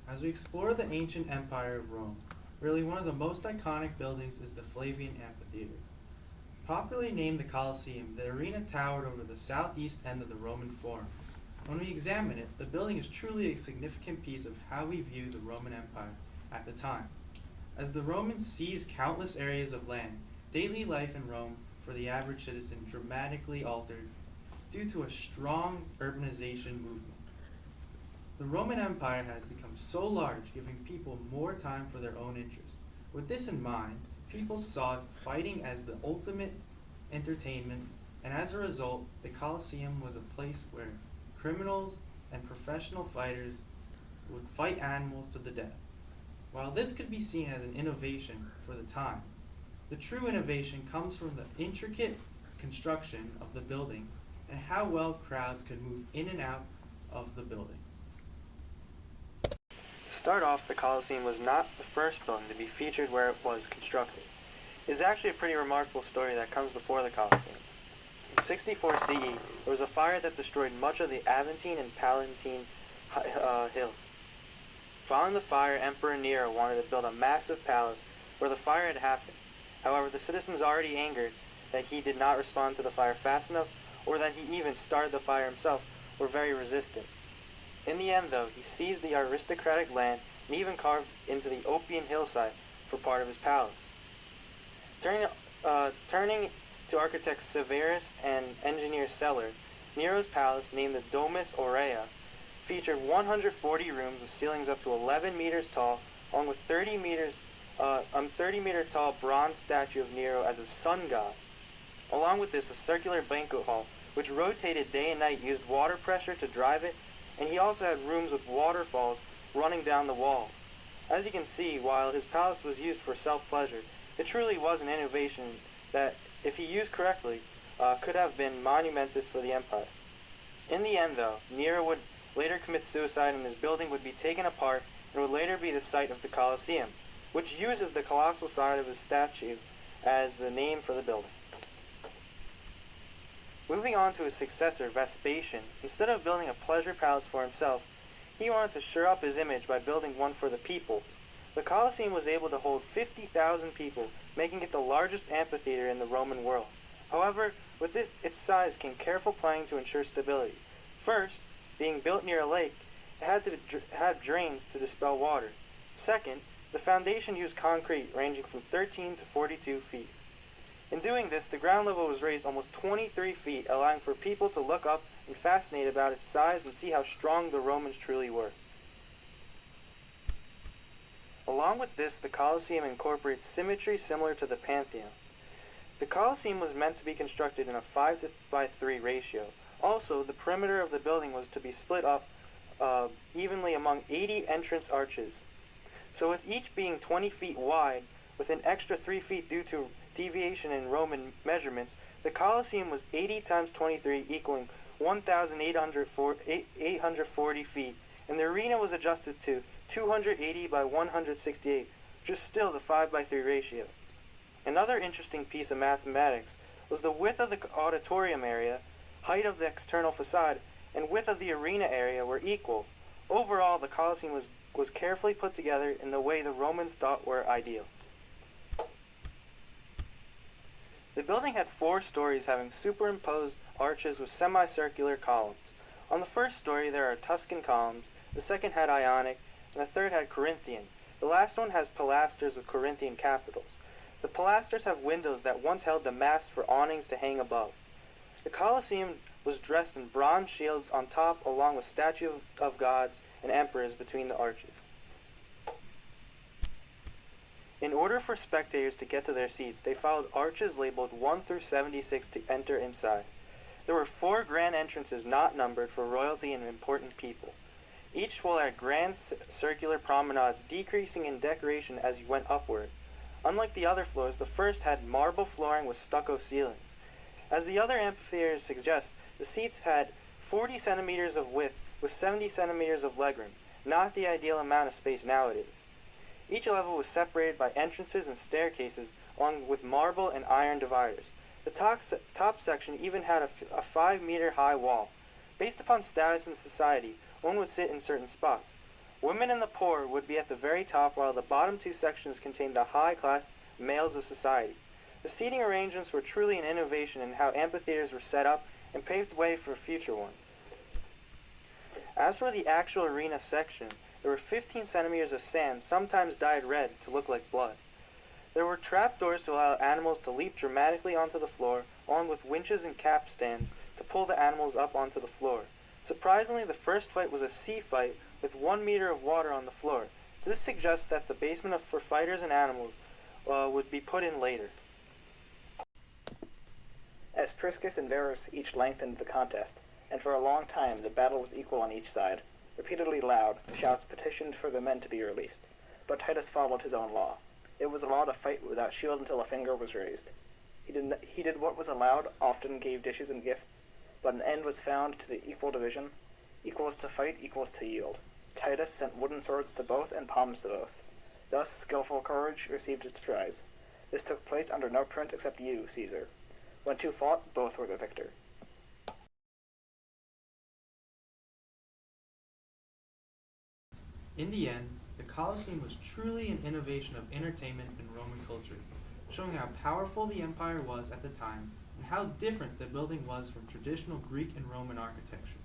As we explore the ancient empire of Rome, really one of the most iconic buildings is the Flavian Amphitheater. Popularly named the Colosseum, the arena towered over the southeast end of the Roman Forum. When we examine it, the building is truly a significant piece of how we view the Roman Empire at the time. As the Romans seized countless areas of land, daily life in Rome for the average citizen dramatically altered due to a strong urbanization movement. The Roman Empire had become so large, giving people more time for their own interests. With this in mind, people saw fighting as the ultimate entertainment, and as a result, the Colosseum was a place where criminals and professional fighters would fight animals to the death. While this could be seen as an innovation for the time, the true innovation comes from the intricate construction of the building and how well crowds could move in and out of the building. To start off, the Colosseum was not the first building to be featured where it was constructed. It is actually a pretty remarkable story that comes before the Colosseum. In 64 CE, there was a fire that destroyed much of the Aventine and Palatine hills. Following the fire, Emperor Nero wanted to build a massive palace where the fire had happened. However, the citizens already angered that he did not respond to the fire fast enough, or that he even started the fire himself, were very resistant. In the end, though, he seized the aristocratic land and even carved into the Oppian hillside for part of his palace. Turning to architect Severus and engineer Celer, Nero's palace, named the Domus Aurea, featured 140 rooms with ceilings up to 11 meters tall, along with 30-meter tall bronze statue of Nero as a sun god. Along with this, a circular banquet hall, which rotated day and night, used water pressure to drive it, and he also had rooms with waterfalls running down the walls. As you can see, while his palace was used for self-pleasure, it truly was an innovation that, if he used correctly, could have been monumentous for the empire. In the end, though, Nero would later commit suicide, and his building would be taken apart and would later be the site of the Colosseum, which uses the colossal side of his statue as the name for the building. Moving on to his successor, Vespasian, instead of building a pleasure palace for himself, he wanted to shore up his image by building one for the people. The Colosseum was able to hold 50,000 people, making it the largest amphitheater in the Roman world. However, with its size came careful planning to ensure stability. First, being built near a lake, it had to have drains to dispel water. Second, the foundation used concrete ranging from 13 to 42 feet. In doing this, the ground level was raised almost 23 feet, allowing for people to look up and fascinate about its size and see how strong the Romans truly were. Along with this, the Colosseum incorporates symmetry similar to the Pantheon. The Colosseum was meant to be constructed in a 5:3 ratio. Also, the perimeter of the building was to be split up evenly among 80 entrance arches. So with each being 20 feet wide, with an extra 3 feet due to deviation in Roman measurements, the Colosseum was 80 times 23, equaling 1,840 feet, and the arena was adjusted to 280 by 168, which is still the 5:3 ratio. Another interesting piece of mathematics was the width of the auditorium area, height of the external facade, and width of the arena area were equal. Overall, the Colosseum was carefully put together in the way the Romans thought were ideal. The building had 4 stories having superimposed arches with semicircular columns. On the first story there are Tuscan columns, the second had Ionic, and the third had Corinthian. The last one has pilasters with Corinthian capitals. The pilasters have windows that once held the masts for awnings to hang above. The Colosseum was dressed in bronze shields on top, along with statues of gods and emperors between the arches. In order for spectators to get to their seats, they followed arches labeled 1 through 76 to enter inside. There were 4 grand entrances not numbered for royalty and important people. Each floor had grand circular promenades, decreasing in decoration as you went upward. Unlike the other floors, the first had marble flooring with stucco ceilings. As the other amphitheaters suggest, the seats had 40 centimeters of width with 70 centimeters of legroom, not the ideal amount of space nowadays. Each level was separated by entrances and staircases, along with marble and iron dividers. The top section even had a 5-meter high wall. Based upon status in society, one would sit in certain spots. Women and the poor would be at the very top, while the bottom two sections contained the high-class males of society. The seating arrangements were truly an innovation in how amphitheaters were set up and paved the way for future ones. As for the actual arena section, there were 15 centimeters of sand, sometimes dyed red to look like blood. There were trapdoors to allow animals to leap dramatically onto the floor, along with winches and capstans to pull the animals up onto the floor. Surprisingly, the first fight was a sea fight with 1 meter of water on the floor. This suggests that the basement for fighters and animals would be put in later. As Priscus and Verus each lengthened the contest, and for a long time the battle was equal on each side. Repeatedly loud, shouts petitioned for the men to be released, but Titus followed his own law. It was a law to fight without shield until a finger was raised. He did what was allowed, often gave dishes and gifts, but an end was found to the equal division. Equals to fight, equals to yield. Titus sent wooden swords to both and palms to both. Thus, skillful courage received its prize. This took place under no prince except you, Caesar. When two fought, both were the victor. In the end, the Colosseum was truly an innovation of entertainment in Roman culture, showing how powerful the empire was at the time and how different the building was from traditional Greek and Roman architecture.